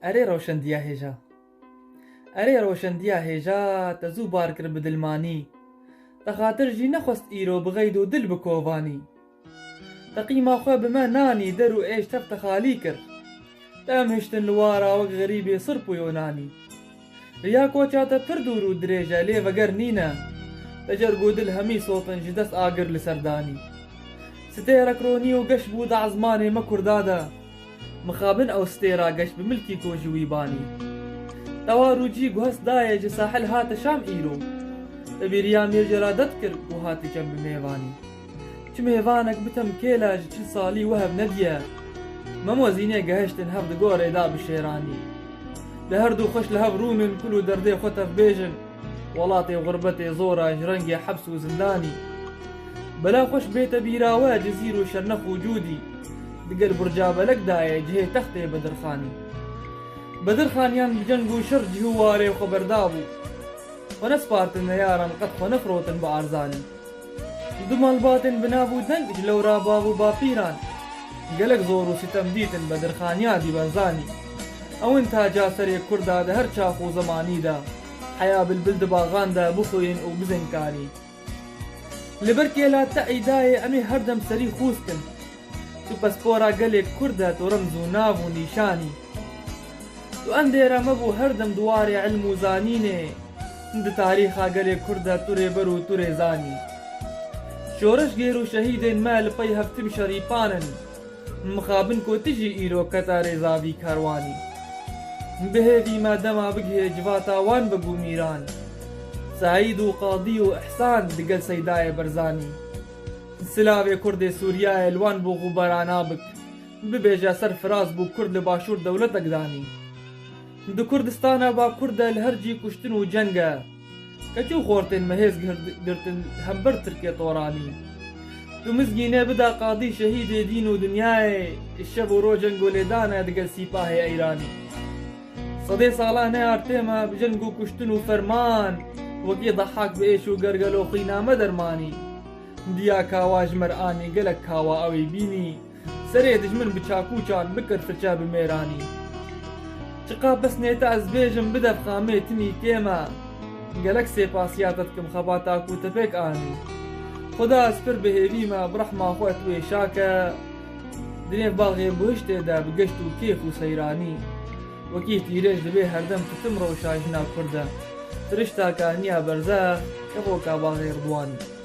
ئەرێ ڕەوشەندیە هێژە ئەرێ ڕەوشەندیە هێژە تەزوو بار کرد بە دلمانی تەخاتر ژی نەخواست ئیرۆ بغەید و دل بکۆڤانی تەقیماخوا بمە نانی دەر و ئێش تەفتە خالی کرد دەم هشتن لوارا وەک غەریبێ سرپ و یۆنانی ریا کۆچاتە پر دوور و درێژە لێ vەگەر نینە دەجەرگ و دل هەمی سۆتن ji dest ئاگر li serdanî stêrek ronî û geş bû da ezmanê me Kurda de mixabin ew stêra geş bi milkî ko ji wî banî dewar û cî guhest daye ji sahil hate şam îro bi bêriya mêrcera det kir û hatîkem bi mêvanî çi mêvanek bitem kêla ji çil salî wehev nediye memozînê geheştin hev di gorê da bi şêranî li her du xweş li hev rûnin kul û derdê xwe tevbêjin welatê xurbetê zora ji rengê hebs û zindanî bela xweş bête bîrawe ji zîr û şernex û cûdî digel burca belek daye cihê textê Bedirxanî Bedirxaniyan bi ceng û şir cih û warê xwe berda bû xwe nespartin neyaran qet xwe nefirotin bi arzanî du malbatên bi nav û deng ji lewra bav û bapîran gelek zor û sitem dîtin Bedirxaniya dîwenzanî ewin taca serê Kurda di her çax û zemanî de heya bilbil di bagan de bixwîn û bizinkanî li ber kêla te eydayê em ê her dem serî xûskin tu paspora gelek Kurd e tu remz û nav û nîşanî tu endêre mebû her dem di warê ilm û zanînê di tarîxa gelê Kurd e tu rêber û tu rêzanî şoreş gêr û şehîdên me li pey hevtim şerîpanin mixabin ku tu jî îro keta rêzavî karwanî bihêvî me dema bigihê civata wan bibû mîran Saîd û Qadî û Ihsan digel Seydayê Berzanî Silavê Kurdê Sûriyayê li wan bû xûberana bik bibêje serfiraz bû Kurd li başûr dewletek danî di Kurdistana Bakur de li her cî kuştin û ceng e keçû xortên me hêz girtin hember Tirkiye toranî tu mizgînê bida Qadî şehîdê dîn û dinyayê şev û roj ceng û lêdan e digel sîpahê Eyranî sedê salan neartê me bi ceng û kuştin û ferman wekî dehak bi êş û gergeloxî name dermanî diya kawa ji mer anî gelek kawa ew ê bînî serê dijmin bi çakûçan bikir firçe bi mêranî çiqa pesnê te ez bêjim bide xamê tinî kême gelek sêpasiya te dikim xebata ku te pêk anî xuda ez pir bihêvî me bi rehma xwe tu ê şake di nêv baxê bihiştê de bi geşt û kêf û seyranî wekî tîrêj divê herdem tutim rewşa jina Kurd e firişta ka niya berzex kevoka baxê Ridwanî